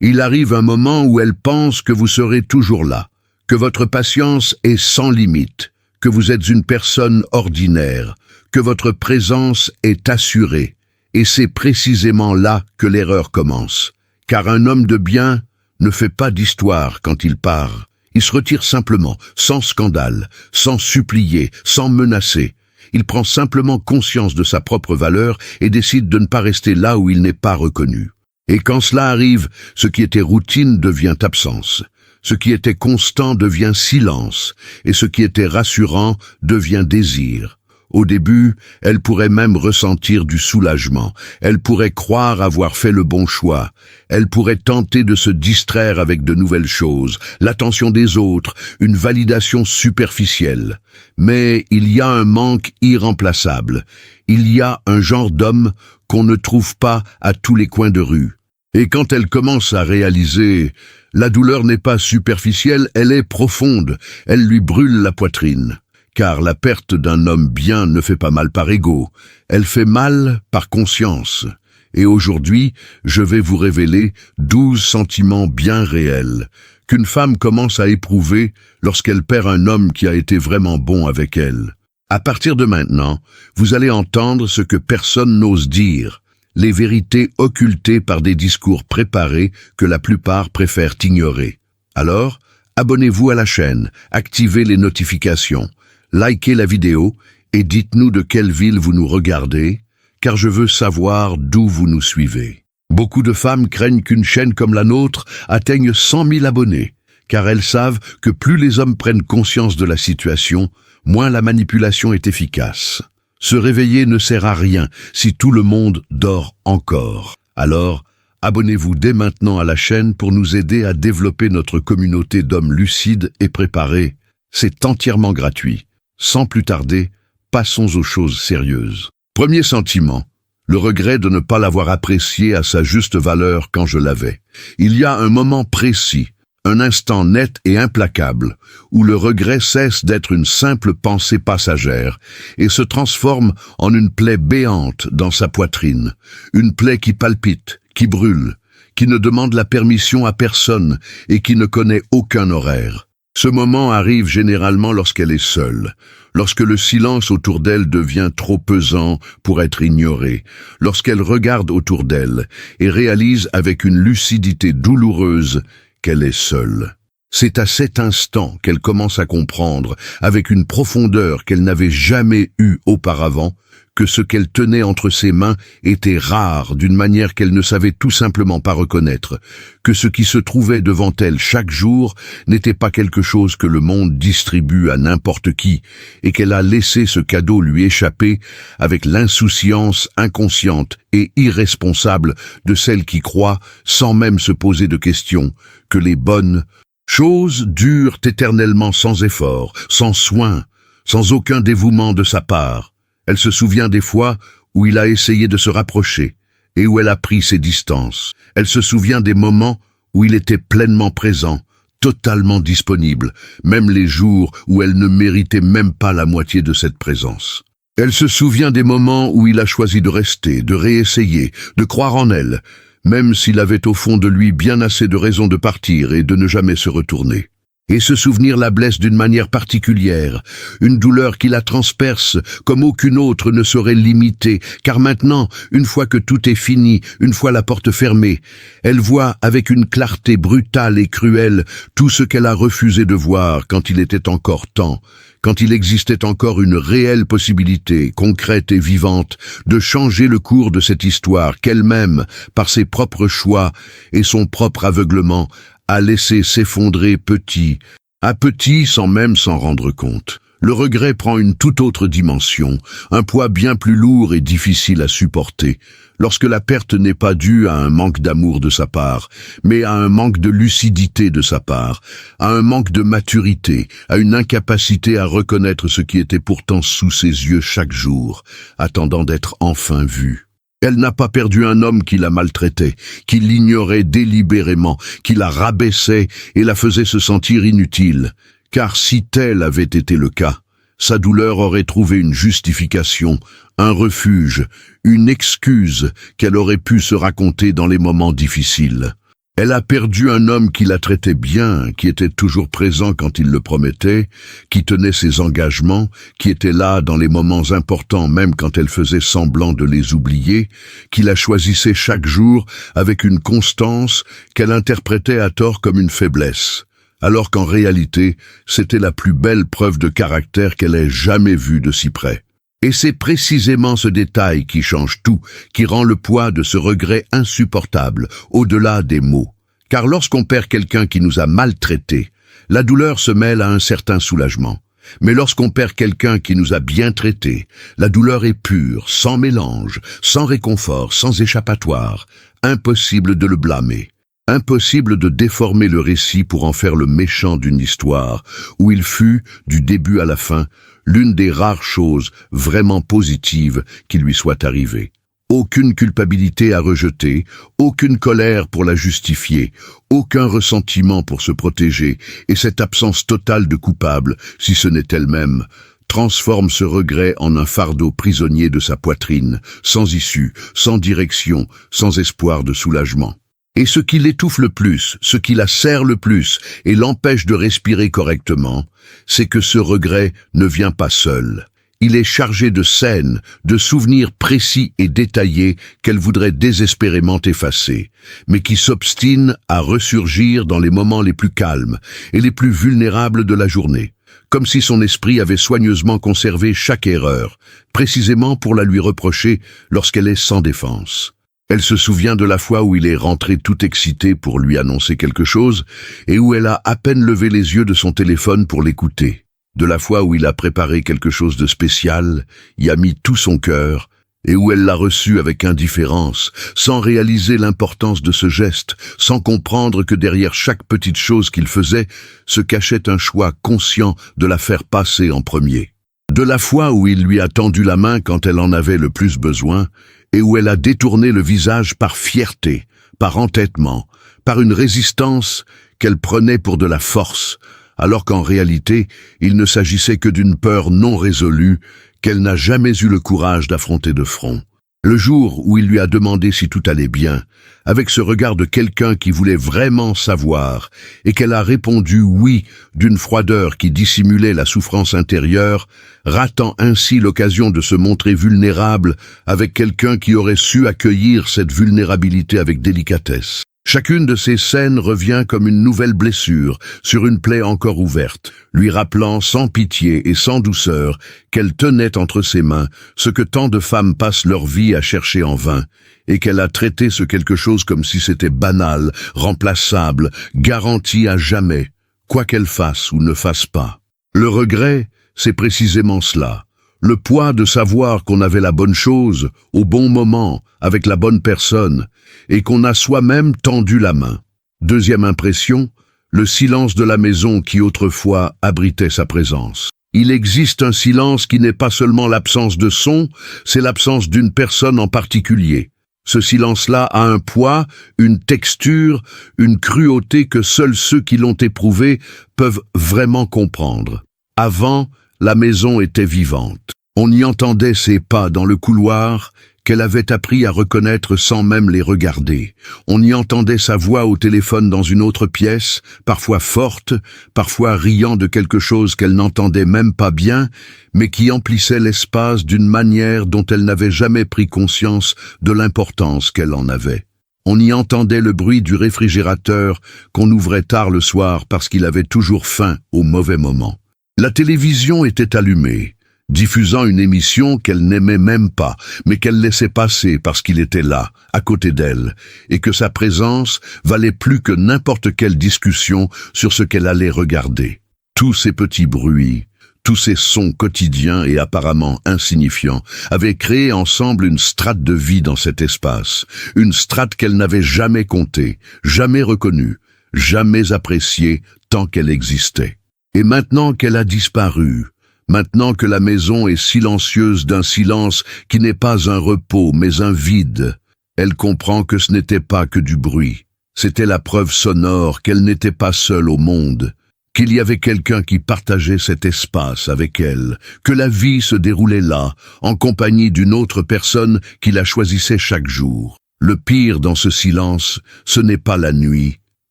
Il arrive un moment où elle pense que vous serez toujours là, que votre patience est sans limite, que vous êtes une personne ordinaire, que votre présence est assurée. Et c'est précisément là que l'erreur commence. Car un homme de bien ne fait pas d'histoire quand il part. Il se retire simplement, sans scandale, sans supplier, sans menacer. Il prend simplement conscience de sa propre valeur et décide de ne pas rester là où il n'est pas reconnu. Et quand cela arrive, ce qui était routine devient absence. Ce qui était constant devient silence, et ce qui était rassurant devient désir. Au début, elle pourrait même ressentir du soulagement, elle pourrait croire avoir fait le bon choix, elle pourrait tenter de se distraire avec de nouvelles choses, l'attention des autres, une validation superficielle. Mais il y a un manque irremplaçable, il y a un genre d'homme qu'on ne trouve pas à tous les coins de rue. Et quand elle commence à réaliser, la douleur n'est pas superficielle, elle est profonde, elle lui brûle la poitrine. Car la perte d'un homme bien ne fait pas mal par ego, elle fait mal par conscience. Et aujourd'hui, je vais vous révéler 12 sentiments bien réels qu'une femme commence à éprouver lorsqu'elle perd un homme qui a été vraiment bon avec elle. À partir de maintenant, vous allez entendre ce que personne n'ose dire, les vérités occultées par des discours préparés que la plupart préfèrent ignorer. Alors, abonnez-vous à la chaîne, activez les notifications, likez la vidéo et dites-nous de quelle ville vous nous regardez, car je veux savoir d'où vous nous suivez. Beaucoup de femmes craignent qu'une chaîne comme la nôtre atteigne 100 000 abonnés, car elles savent que plus les hommes prennent conscience de la situation, moins la manipulation est efficace. Se réveiller ne sert à rien si tout le monde dort encore. Alors, abonnez-vous dès maintenant à la chaîne pour nous aider à développer notre communauté d'hommes lucides et préparés. C'est entièrement gratuit. Sans plus tarder, passons aux choses sérieuses. Premier sentiment, le regret de ne pas l'avoir apprécié à sa juste valeur quand je l'avais. Il y a un moment précis, un instant net et implacable, où le regret cesse d'être une simple pensée passagère et se transforme en une plaie béante dans sa poitrine, une plaie qui palpite, qui brûle, qui ne demande la permission à personne et qui ne connaît aucun horaire. Ce moment arrive généralement lorsqu'elle est seule, lorsque le silence autour d'elle devient trop pesant pour être ignoré, lorsqu'elle regarde autour d'elle et réalise avec une lucidité douloureuse qu'elle est seule. C'est à cet instant qu'elle commence à comprendre, avec une profondeur qu'elle n'avait jamais eue auparavant, que ce qu'elle tenait entre ses mains était rare d'une manière qu'elle ne savait tout simplement pas reconnaître, que ce qui se trouvait devant elle chaque jour n'était pas quelque chose que le monde distribue à n'importe qui, et qu'elle a laissé ce cadeau lui échapper avec l'insouciance inconsciente et irresponsable de celle qui croit, sans même se poser de questions, que les bonnes choses durent éternellement sans effort, sans soin, sans aucun dévouement de sa part. Elle se souvient des fois où il a essayé de se rapprocher et où elle a pris ses distances. Elle se souvient des moments où il était pleinement présent, totalement disponible, même les jours où elle ne méritait même pas la moitié de cette présence. Elle se souvient des moments où il a choisi de rester, de réessayer, de croire en elle, même s'il avait au fond de lui bien assez de raisons de partir et de ne jamais se retourner. Et ce souvenir la blesse d'une manière particulière, une douleur qui la transperce comme aucune autre ne saurait l'imiter, car maintenant, une fois que tout est fini, une fois la porte fermée, elle voit avec une clarté brutale et cruelle tout ce qu'elle a refusé de voir quand il était encore temps, quand il existait encore une réelle possibilité, concrète et vivante, de changer le cours de cette histoire qu'elle-même, par ses propres choix et son propre aveuglement, a laissé s'effondrer petit à petit sans même s'en rendre compte. Le regret prend une toute autre dimension, un poids bien plus lourd et difficile à supporter, lorsque la perte n'est pas due à un manque d'amour de sa part, mais à un manque de lucidité de sa part, à un manque de maturité, à une incapacité à reconnaître ce qui était pourtant sous ses yeux chaque jour, attendant d'être enfin vu. Elle n'a pas perdu un homme qui la maltraitait, qui l'ignorait délibérément, qui la rabaissait et la faisait se sentir inutile. Car si tel avait été le cas, sa douleur aurait trouvé une justification, un refuge, une excuse qu'elle aurait pu se raconter dans les moments difficiles. Elle a perdu un homme qui la traitait bien, qui était toujours présent quand il le promettait, qui tenait ses engagements, qui était là dans les moments importants même quand elle faisait semblant de les oublier, qui la choisissait chaque jour avec une constance qu'elle interprétait à tort comme une faiblesse, alors qu'en réalité, c'était la plus belle preuve de caractère qu'elle ait jamais vue de si près. Et c'est précisément ce détail qui change tout, qui rend le poids de ce regret insupportable, au-delà des mots. Car lorsqu'on perd quelqu'un qui nous a maltraités, la douleur se mêle à un certain soulagement. Mais lorsqu'on perd quelqu'un qui nous a bien traités, la douleur est pure, sans mélange, sans réconfort, sans échappatoire. Impossible de le blâmer. Impossible de déformer le récit pour en faire le méchant d'une histoire, où il fut, du début à la fin, l'une des rares choses vraiment positives qui lui soit arrivée. Aucune culpabilité à rejeter, aucune colère pour la justifier, aucun ressentiment pour se protéger, et cette absence totale de coupable, si ce n'est elle-même, transforme ce regret en un fardeau prisonnier de sa poitrine, sans issue, sans direction, sans espoir de soulagement. Et ce qui l'étouffe le plus, ce qui la serre le plus et l'empêche de respirer correctement, c'est que ce regret ne vient pas seul. Il est chargé de scènes, de souvenirs précis et détaillés qu'elle voudrait désespérément effacer, mais qui s'obstinent à ressurgir dans les moments les plus calmes et les plus vulnérables de la journée, comme si son esprit avait soigneusement conservé chaque erreur, précisément pour la lui reprocher lorsqu'elle est sans défense. Elle se souvient de la fois où il est rentré tout excité pour lui annoncer quelque chose et où elle a à peine levé les yeux de son téléphone pour l'écouter. De la fois où il a préparé quelque chose de spécial, y a mis tout son cœur et où elle l'a reçu avec indifférence, sans réaliser l'importance de ce geste, sans comprendre que derrière chaque petite chose qu'il faisait se cachait un choix conscient de la faire passer en premier. De la fois où il lui a tendu la main quand elle en avait le plus besoin, et où elle a détourné le visage par fierté, par entêtement, par une résistance qu'elle prenait pour de la force, alors qu'en réalité, il ne s'agissait que d'une peur non résolue qu'elle n'a jamais eu le courage d'affronter de front. Le jour où il lui a demandé si tout allait bien, avec ce regard de quelqu'un qui voulait vraiment savoir, et qu'elle a répondu oui d'une froideur qui dissimulait la souffrance intérieure, ratant ainsi l'occasion de se montrer vulnérable avec quelqu'un qui aurait su accueillir cette vulnérabilité avec délicatesse. Chacune de ces scènes revient comme une nouvelle blessure sur une plaie encore ouverte, lui rappelant sans pitié et sans douceur qu'elle tenait entre ses mains ce que tant de femmes passent leur vie à chercher en vain, et qu'elle a traité ce quelque chose comme si c'était banal, remplaçable, garanti à jamais, quoi qu'elle fasse ou ne fasse pas. Le regret, c'est précisément cela. Le poids de savoir qu'on avait la bonne chose, au bon moment, avec la bonne personne, et qu'on a soi-même tendu la main. Deuxième impression, le silence de la maison qui autrefois abritait sa présence. Il existe un silence qui n'est pas seulement l'absence de son, c'est l'absence d'une personne en particulier. Ce silence-là a un poids, une texture, une cruauté que seuls ceux qui l'ont éprouvé peuvent vraiment comprendre. Avant, la maison était vivante. On y entendait ses pas dans le couloir qu'elle avait appris à reconnaître sans même les regarder. On y entendait sa voix au téléphone dans une autre pièce, parfois forte, parfois riant de quelque chose qu'elle n'entendait même pas bien, mais qui emplissait l'espace d'une manière dont elle n'avait jamais pris conscience de l'importance qu'elle en avait. On y entendait le bruit du réfrigérateur qu'on ouvrait tard le soir parce qu'il avait toujours faim au mauvais moment. La télévision était allumée, diffusant une émission qu'elle n'aimait même pas, mais qu'elle laissait passer parce qu'il était là, à côté d'elle, et que sa présence valait plus que n'importe quelle discussion sur ce qu'elle allait regarder. Tous ces petits bruits, tous ces sons quotidiens et apparemment insignifiants avaient créé ensemble une strate de vie dans cet espace, une strate qu'elle n'avait jamais comptée, jamais reconnue, jamais appréciée tant qu'elle existait. Et maintenant qu'elle a disparu, maintenant que la maison est silencieuse d'un silence qui n'est pas un repos mais un vide, elle comprend que ce n'était pas que du bruit. C'était la preuve sonore qu'elle n'était pas seule au monde, qu'il y avait quelqu'un qui partageait cet espace avec elle, que la vie se déroulait là, en compagnie d'une autre personne qui la choisissait chaque jour. Le pire dans ce silence, ce n'est pas la nuit,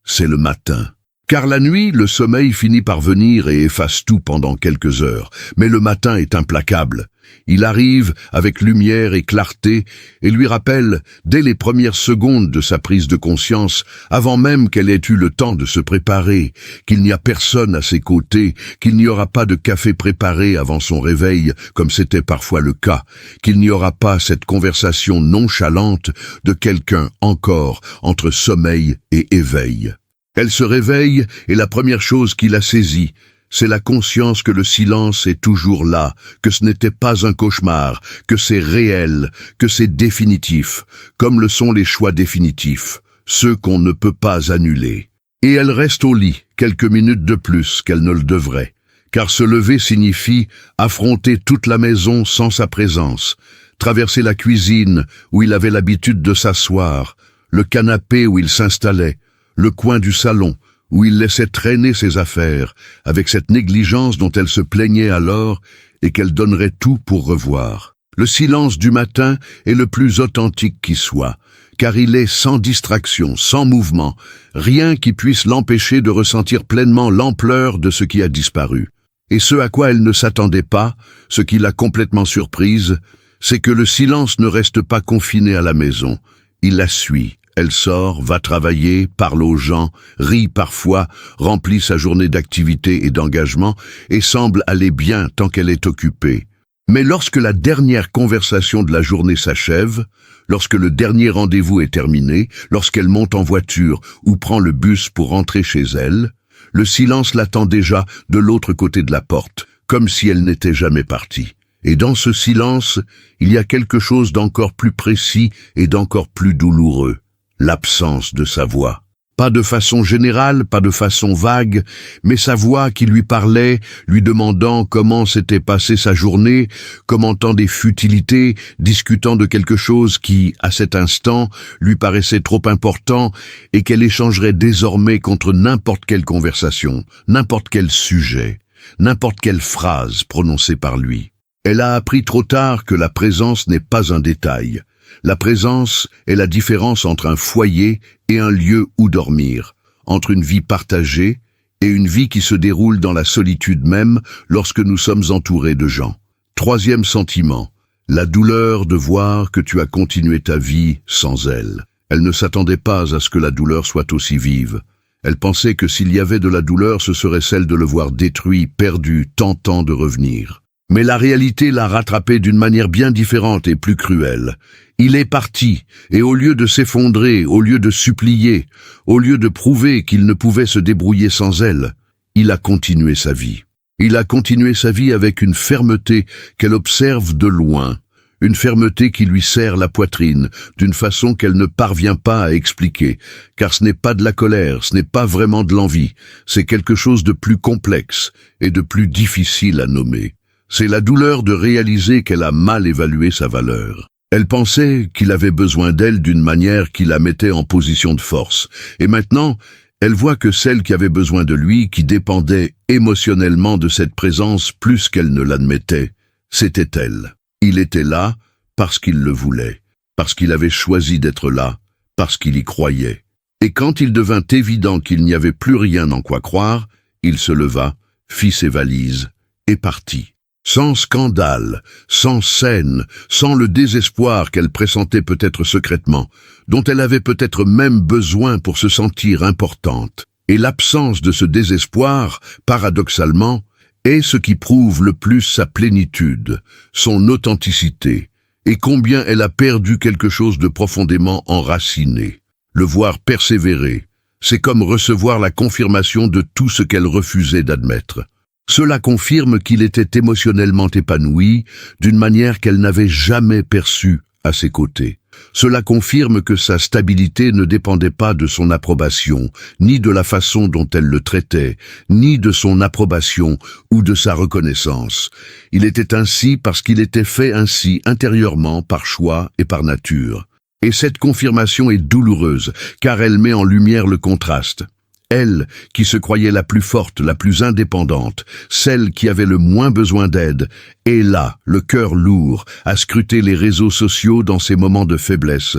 c'est le matin. Car la nuit, le sommeil finit par venir et efface tout pendant quelques heures. Mais le matin est implacable. Il arrive avec lumière et clarté et lui rappelle, dès les premières secondes de sa prise de conscience, avant même qu'elle ait eu le temps de se préparer, qu'il n'y a personne à ses côtés, qu'il n'y aura pas de café préparé avant son réveil, comme c'était parfois le cas, qu'il n'y aura pas cette conversation nonchalante de quelqu'un encore entre sommeil et éveil. Elle se réveille et la première chose qui la saisit, c'est la conscience que le silence est toujours là, que ce n'était pas un cauchemar, que c'est réel, que c'est définitif, comme le sont les choix définitifs, ceux qu'on ne peut pas annuler. Et elle reste au lit quelques minutes de plus qu'elle ne le devrait, car se lever signifie affronter toute la maison sans sa présence, traverser la cuisine où il avait l'habitude de s'asseoir, le canapé où il s'installait, le coin du salon, où il laissait traîner ses affaires, avec cette négligence dont elle se plaignait alors et qu'elle donnerait tout pour revoir. Le silence du matin est le plus authentique qui soit, car il est sans distraction, sans mouvement, rien qui puisse l'empêcher de ressentir pleinement l'ampleur de ce qui a disparu. Et ce à quoi elle ne s'attendait pas, ce qui l'a complètement surprise, c'est que le silence ne reste pas confiné à la maison, il la suit. Elle sort, va travailler, parle aux gens, rit parfois, remplit sa journée d'activité et d'engagement et semble aller bien tant qu'elle est occupée. Mais lorsque la dernière conversation de la journée s'achève, lorsque le dernier rendez-vous est terminé, lorsqu'elle monte en voiture ou prend le bus pour rentrer chez elle, le silence l'attend déjà de l'autre côté de la porte, comme si elle n'était jamais partie. Et dans ce silence, il y a quelque chose d'encore plus précis et d'encore plus douloureux. L'absence de sa voix. Pas de façon générale, pas de façon vague, mais sa voix qui lui parlait, lui demandant comment s'était passée sa journée, commentant des futilités, discutant de quelque chose qui, à cet instant, lui paraissait trop important et qu'elle échangerait désormais contre n'importe quelle conversation, n'importe quel sujet, n'importe quelle phrase prononcée par lui. Elle a appris trop tard que la présence n'est pas un détail. La présence est la différence entre un foyer et un lieu où dormir, entre une vie partagée et une vie qui se déroule dans la solitude même lorsque nous sommes entourés de gens. Troisième sentiment, la douleur de voir que tu as continué ta vie sans elle. Elle ne s'attendait pas à ce que la douleur soit aussi vive. Elle pensait que s'il y avait de la douleur, ce serait celle de le voir détruit, perdu, tentant de revenir. Mais la réalité l'a rattrapé d'une manière bien différente et plus cruelle. Il est parti, et au lieu de s'effondrer, au lieu de supplier, au lieu de prouver qu'il ne pouvait se débrouiller sans elle, il a continué sa vie. Il a continué sa vie avec une fermeté qu'elle observe de loin, une fermeté qui lui serre la poitrine, d'une façon qu'elle ne parvient pas à expliquer, car ce n'est pas de la colère, ce n'est pas vraiment de l'envie, c'est quelque chose de plus complexe et de plus difficile à nommer. C'est la douleur de réaliser qu'elle a mal évalué sa valeur. Elle pensait qu'il avait besoin d'elle d'une manière qui la mettait en position de force. Et maintenant, elle voit que celle qui avait besoin de lui, qui dépendait émotionnellement de cette présence plus qu'elle ne l'admettait, c'était elle. Il était là parce qu'il le voulait, parce qu'il avait choisi d'être là, parce qu'il y croyait. Et quand il devint évident qu'il n'y avait plus rien en quoi croire, il se leva, fit ses valises et partit. Sans scandale, sans scène, sans le désespoir qu'elle pressentait peut-être secrètement, dont elle avait peut-être même besoin pour se sentir importante. Et l'absence de ce désespoir, paradoxalement, est ce qui prouve le plus sa plénitude, son authenticité, et combien elle a perdu quelque chose de profondément enraciné. Le voir persévérer, c'est comme recevoir la confirmation de tout ce qu'elle refusait d'admettre. Cela confirme qu'il était émotionnellement épanoui d'une manière qu'elle n'avait jamais perçue à ses côtés. Cela confirme que sa stabilité ne dépendait pas de son approbation, ni de la façon dont elle le traitait, ni de son approbation ou de sa reconnaissance. Il était ainsi parce qu'il était fait ainsi intérieurement par choix et par nature. Et cette confirmation est douloureuse, car elle met en lumière le contraste. Elle, qui se croyait la plus forte, la plus indépendante, celle qui avait le moins besoin d'aide, est là, le cœur lourd, à scruter les réseaux sociaux dans ses moments de faiblesse,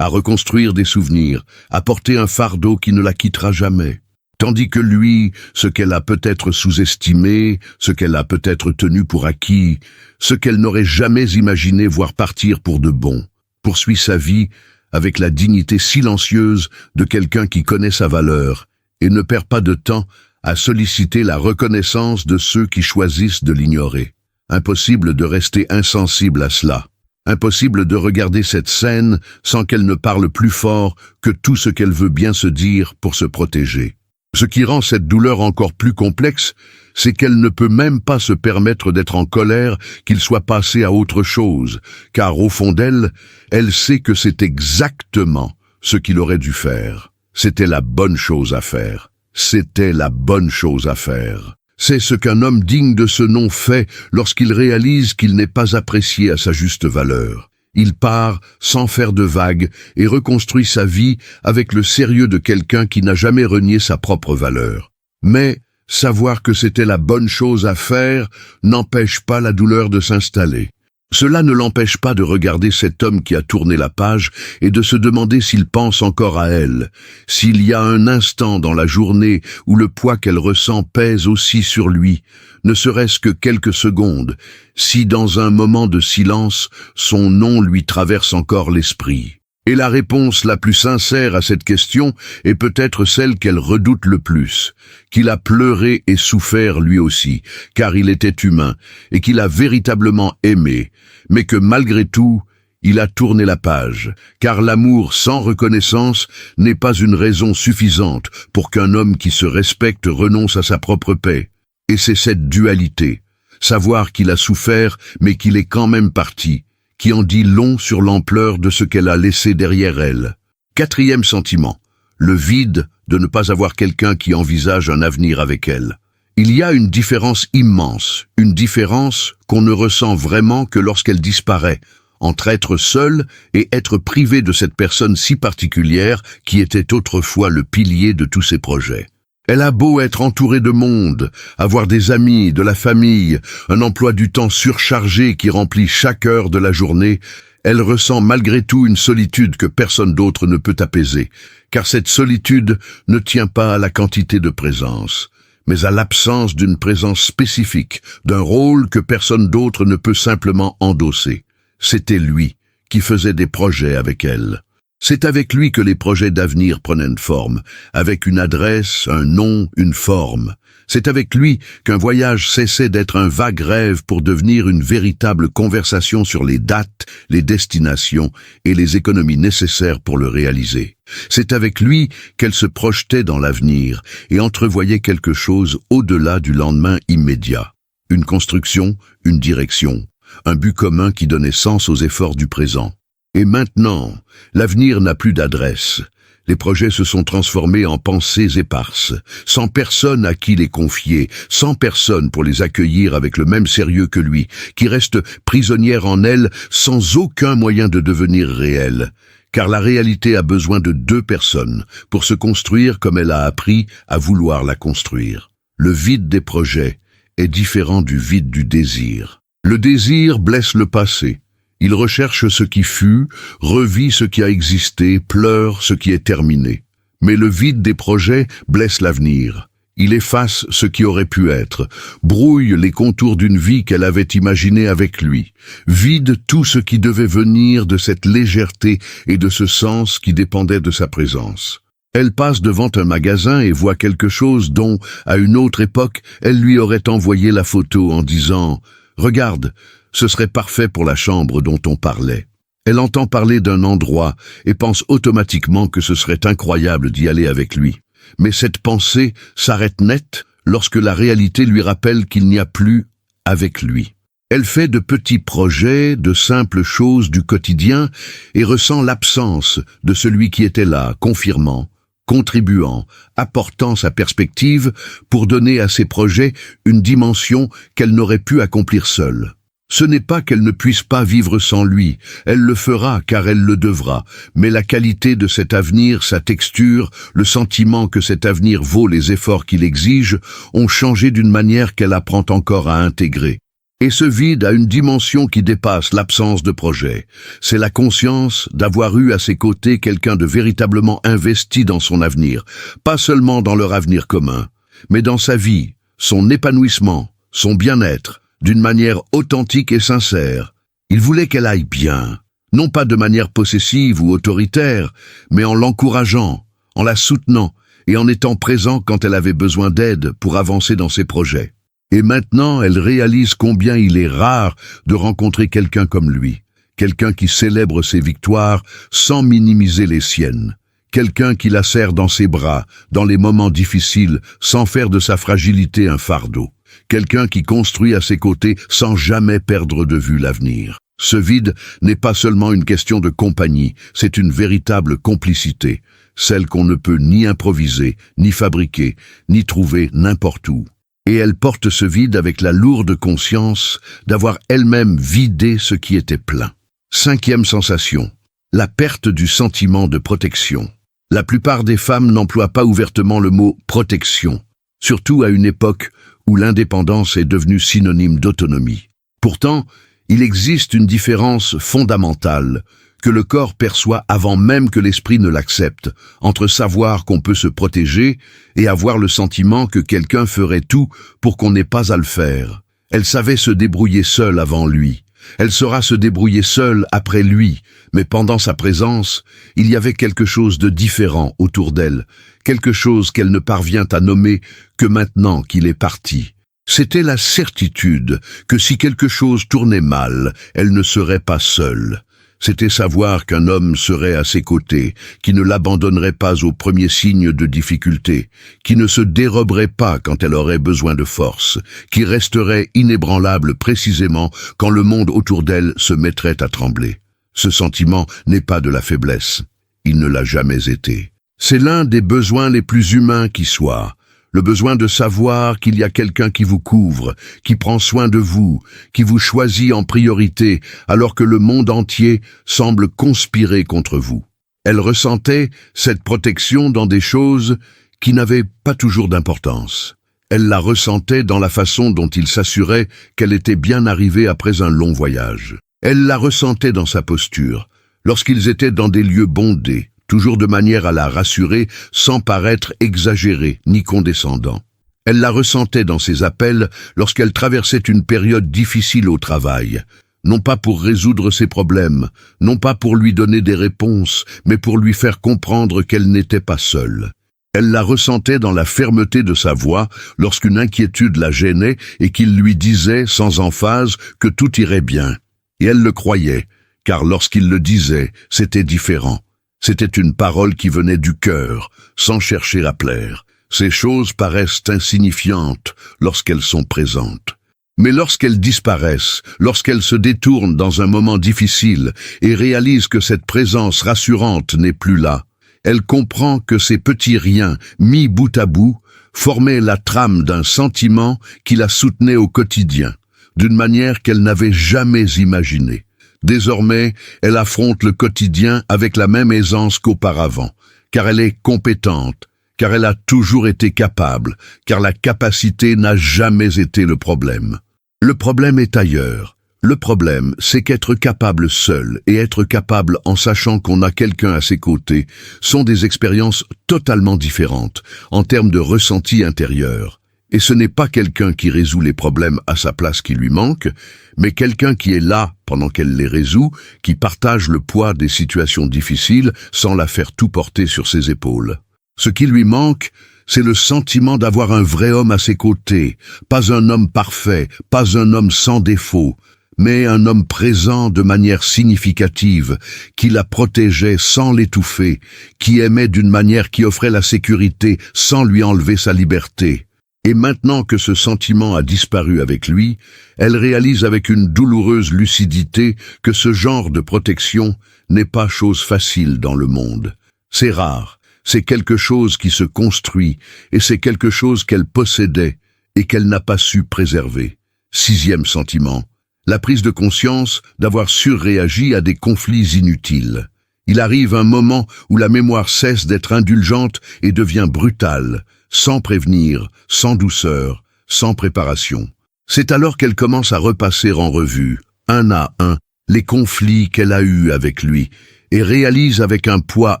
à reconstruire des souvenirs, à porter un fardeau qui ne la quittera jamais. Tandis que lui, ce qu'elle a peut-être sous-estimé, ce qu'elle a peut-être tenu pour acquis, ce qu'elle n'aurait jamais imaginé voir partir pour de bon, poursuit sa vie avec la dignité silencieuse de quelqu'un qui connaît sa valeur et ne perd pas de temps à solliciter la reconnaissance de ceux qui choisissent de l'ignorer. Impossible de rester insensible à cela. Impossible de regarder cette scène sans qu'elle ne parle plus fort que tout ce qu'elle veut bien se dire pour se protéger. Ce qui rend cette douleur encore plus complexe, c'est qu'elle ne peut même pas se permettre d'être en colère qu'il soit passé à autre chose, car au fond d'elle, elle sait que c'est exactement ce qu'il aurait dû faire. C'était la bonne chose à faire. C'était la bonne chose à faire. C'est ce qu'un homme digne de ce nom fait lorsqu'il réalise qu'il n'est pas apprécié à sa juste valeur. Il part sans faire de vagues et reconstruit sa vie avec le sérieux de quelqu'un qui n'a jamais renié sa propre valeur. Mais savoir que c'était la bonne chose à faire n'empêche pas la douleur de s'installer. Cela ne l'empêche pas de regarder cet homme qui a tourné la page et de se demander s'il pense encore à elle, s'il y a un instant dans la journée où le poids qu'elle ressent pèse aussi sur lui, ne serait-ce que quelques secondes, si dans un moment de silence, son nom lui traverse encore l'esprit. Et la réponse la plus sincère à cette question est peut-être celle qu'elle redoute le plus, qu'il a pleuré et souffert lui aussi, car il était humain, et qu'il a véritablement aimé, mais que malgré tout, il a tourné la page, car l'amour sans reconnaissance n'est pas une raison suffisante pour qu'un homme qui se respecte renonce à sa propre paix. Et c'est cette dualité, savoir qu'il a souffert mais qu'il est quand même parti, qui en dit long sur l'ampleur de ce qu'elle a laissé derrière elle. Quatrième sentiment, le vide de ne pas avoir quelqu'un qui envisage un avenir avec elle. Il y a une différence immense, une différence qu'on ne ressent vraiment que lorsqu'elle disparaît, entre être seul et être privé de cette personne si particulière qui était autrefois le pilier de tous ses projets. Elle a beau être entourée de monde, avoir des amis, de la famille, un emploi du temps surchargé qui remplit chaque heure de la journée, elle ressent malgré tout une solitude que personne d'autre ne peut apaiser, car cette solitude ne tient pas à la quantité de présence, mais à l'absence d'une présence spécifique, d'un rôle que personne d'autre ne peut simplement endosser. C'était lui qui faisait des projets avec elle. C'est avec lui que les projets d'avenir prenaient une forme, avec une adresse, un nom, une forme. C'est avec lui qu'un voyage cessait d'être un vague rêve pour devenir une véritable conversation sur les dates, les destinations et les économies nécessaires pour le réaliser. C'est avec lui qu'elle se projetait dans l'avenir et entrevoyait quelque chose au-delà du lendemain immédiat. Une construction, une direction, un but commun qui donnait sens aux efforts du présent. Et maintenant, l'avenir n'a plus d'adresse. Les projets se sont transformés en pensées éparses, sans personne à qui les confier, sans personne pour les accueillir avec le même sérieux que lui, qui reste prisonnière en elle sans aucun moyen de devenir réelle. Car la réalité a besoin de deux personnes pour se construire comme elle a appris à vouloir la construire. Le vide des projets est différent du vide du désir. Le désir blesse le passé. Il recherche ce qui fut, revit ce qui a existé, pleure ce qui est terminé. Mais le vide des projets blesse l'avenir. Il efface ce qui aurait pu être, brouille les contours d'une vie qu'elle avait imaginée avec lui, vide tout ce qui devait venir de cette légèreté et de ce sens qui dépendait de sa présence. Elle passe devant un magasin et voit quelque chose dont, à une autre époque, elle lui aurait envoyé la photo en disant « Regarde, ce serait parfait pour la chambre dont on parlait. » Elle entend parler d'un endroit et pense automatiquement que ce serait incroyable d'y aller avec lui. Mais cette pensée s'arrête net lorsque la réalité lui rappelle qu'il n'y a plus avec lui. Elle fait de petits projets, de simples choses du quotidien et ressent l'absence de celui qui était là, confirmant, contribuant, apportant sa perspective pour donner à ses projets une dimension qu'elle n'aurait pu accomplir seule. Ce n'est pas qu'elle ne puisse pas vivre sans lui, elle le fera car elle le devra, mais la qualité de cet avenir, sa texture, le sentiment que cet avenir vaut les efforts qu'il exige, ont changé d'une manière qu'elle apprend encore à intégrer. Et ce vide a une dimension qui dépasse l'absence de projet. C'est la conscience d'avoir eu à ses côtés quelqu'un de véritablement investi dans son avenir, pas seulement dans leur avenir commun, mais dans sa vie, son épanouissement, son bien-être, d'une manière authentique et sincère. Il voulait qu'elle aille bien, non pas de manière possessive ou autoritaire, mais en l'encourageant, en la soutenant et en étant présent quand elle avait besoin d'aide pour avancer dans ses projets. Et maintenant, elle réalise combien il est rare de rencontrer quelqu'un comme lui, quelqu'un qui célèbre ses victoires sans minimiser les siennes, quelqu'un qui la serre dans ses bras, dans les moments difficiles, sans faire de sa fragilité un fardeau, quelqu'un qui construit à ses côtés sans jamais perdre de vue l'avenir. Ce vide n'est pas seulement une question de compagnie, c'est une véritable complicité, celle qu'on ne peut ni improviser, ni fabriquer, ni trouver n'importe où. Et elle porte ce vide avec la lourde conscience d'avoir elle-même vidé ce qui était plein. 5e sensation, la perte du sentiment de protection. La plupart des femmes n'emploient pas ouvertement le mot « protection », surtout à une époque où l'indépendance est devenue synonyme d'autonomie. Pourtant, il existe une différence fondamentale que le corps perçoit avant même que l'esprit ne l'accepte, entre savoir qu'on peut se protéger et avoir le sentiment que quelqu'un ferait tout pour qu'on n'ait pas à le faire. Elle savait se débrouiller seule avant lui. Elle saura se débrouiller seule après lui, mais pendant sa présence, il y avait quelque chose de différent autour d'elle, quelque chose qu'elle ne parvient à nommer que maintenant qu'il est parti. C'était la certitude que si quelque chose tournait mal, elle ne serait pas seule. C'était savoir qu'un homme serait à ses côtés, qui ne l'abandonnerait pas au premier signe de difficulté, qui ne se déroberait pas quand elle aurait besoin de force, qui resterait inébranlable précisément quand le monde autour d'elle se mettrait à trembler. Ce sentiment n'est pas de la faiblesse. Il ne l'a jamais été. C'est l'un des besoins les plus humains qui soit. Le besoin de savoir qu'il y a quelqu'un qui vous couvre, qui prend soin de vous, qui vous choisit en priorité, alors que le monde entier semble conspirer contre vous. Elle ressentait cette protection dans des choses qui n'avaient pas toujours d'importance. Elle la ressentait dans la façon dont il s'assurait qu'elle était bien arrivée après un long voyage. Elle la ressentait dans sa posture, lorsqu'ils étaient dans des lieux bondés, toujours de manière à la rassurer sans paraître exagéré ni condescendant. Elle la ressentait dans ses appels lorsqu'elle traversait une période difficile au travail, non pas pour résoudre ses problèmes, non pas pour lui donner des réponses, mais pour lui faire comprendre qu'elle n'était pas seule. Elle la ressentait dans la fermeté de sa voix lorsqu'une inquiétude la gênait et qu'il lui disait sans emphase que tout irait bien. Et elle le croyait, car lorsqu'il le disait, c'était différent. C'était une parole qui venait du cœur, sans chercher à plaire. Ces choses paraissent insignifiantes lorsqu'elles sont présentes. Mais lorsqu'elles disparaissent, lorsqu'elles se détournent dans un moment difficile et réalisent que cette présence rassurante n'est plus là, elle comprend que ces petits riens, mis bout à bout, formaient la trame d'un sentiment qui la soutenait au quotidien, d'une manière qu'elle n'avait jamais imaginée. Désormais, elle affronte le quotidien avec la même aisance qu'auparavant, car elle est compétente, car elle a toujours été capable, car la capacité n'a jamais été le problème. Le problème est ailleurs. Le problème, c'est qu'être capable seul et être capable en sachant qu'on a quelqu'un à ses côtés sont des expériences totalement différentes en termes de ressenti intérieur. Et ce n'est pas quelqu'un qui résout les problèmes à sa place qui lui manque, mais quelqu'un qui est là pendant qu'elle les résout, qui partage le poids des situations difficiles sans la faire tout porter sur ses épaules. Ce qui lui manque, c'est le sentiment d'avoir un vrai homme à ses côtés, pas un homme parfait, pas un homme sans défaut, mais un homme présent de manière significative, qui la protégeait sans l'étouffer, qui aimait d'une manière qui offrait la sécurité sans lui enlever sa liberté. Et maintenant que ce sentiment a disparu avec lui, elle réalise avec une douloureuse lucidité que ce genre de protection n'est pas chose facile dans le monde. C'est rare, c'est quelque chose qui se construit, et c'est quelque chose qu'elle possédait et qu'elle n'a pas su préserver. 6e sentiment, la prise de conscience d'avoir surréagi à des conflits inutiles. Il arrive un moment où la mémoire cesse d'être indulgente et devient brutale, sans prévenir, sans douceur, sans préparation. C'est alors qu'elle commence à repasser en revue, un à un, les conflits qu'elle a eus avec lui, et réalise avec un poids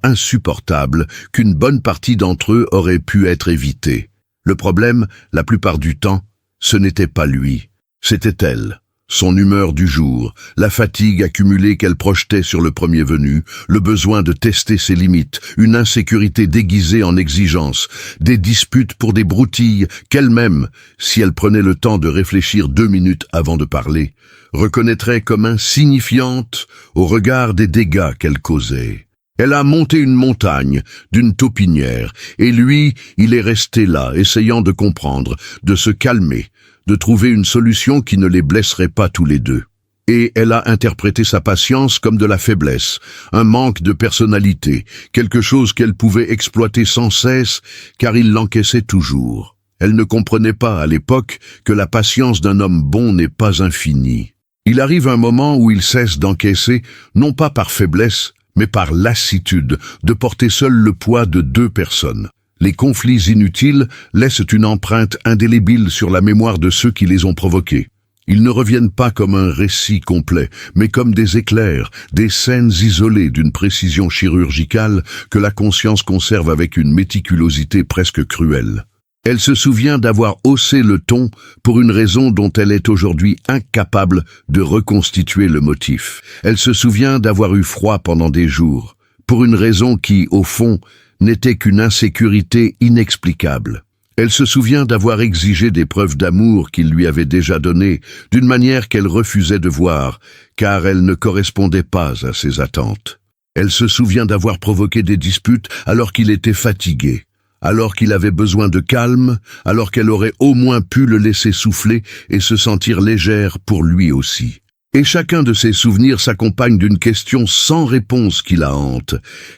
insupportable qu'une bonne partie d'entre eux aurait pu être évités. Le problème, la plupart du temps, ce n'était pas lui, c'était elle. Son humeur du jour, la fatigue accumulée qu'elle projetait sur le premier venu, le besoin de tester ses limites, une insécurité déguisée en exigence, des disputes pour des broutilles qu'elle-même, si elle prenait le temps de réfléchir 2 minutes avant de parler, reconnaîtrait comme insignifiantes au regard des dégâts qu'elle causait. Elle a monté une montagne d'une taupinière, et lui, il est resté là, essayant de comprendre, de se calmer, de trouver une solution qui ne les blesserait pas tous les deux. Et elle a interprété sa patience comme de la faiblesse, un manque de personnalité, quelque chose qu'elle pouvait exploiter sans cesse, car il l'encaissait toujours. Elle ne comprenait pas à l'époque que la patience d'un homme bon n'est pas infinie. Il arrive un moment où il cesse d'encaisser, non pas par faiblesse, mais par lassitude, de porter seul le poids de 2 personnes. Les conflits inutiles laissent une empreinte indélébile sur la mémoire de ceux qui les ont provoqués. Ils ne reviennent pas comme un récit complet, mais comme des éclairs, des scènes isolées d'une précision chirurgicale que la conscience conserve avec une méticulosité presque cruelle. Elle se souvient d'avoir haussé le ton pour une raison dont elle est aujourd'hui incapable de reconstituer le motif. Elle se souvient d'avoir eu froid pendant des jours, pour une raison qui, au fond, n'était qu'une insécurité inexplicable. Elle se souvient d'avoir exigé des preuves d'amour qu'il lui avait déjà données, d'une manière qu'elle refusait de voir, car elle ne correspondait pas à ses attentes. Elle se souvient d'avoir provoqué des disputes alors qu'il était fatigué, alors qu'il avait besoin de calme, alors qu'elle aurait au moins pu le laisser souffler et se sentir légère pour lui aussi. Et chacun de ces souvenirs s'accompagne d'une question sans réponse qui la hante.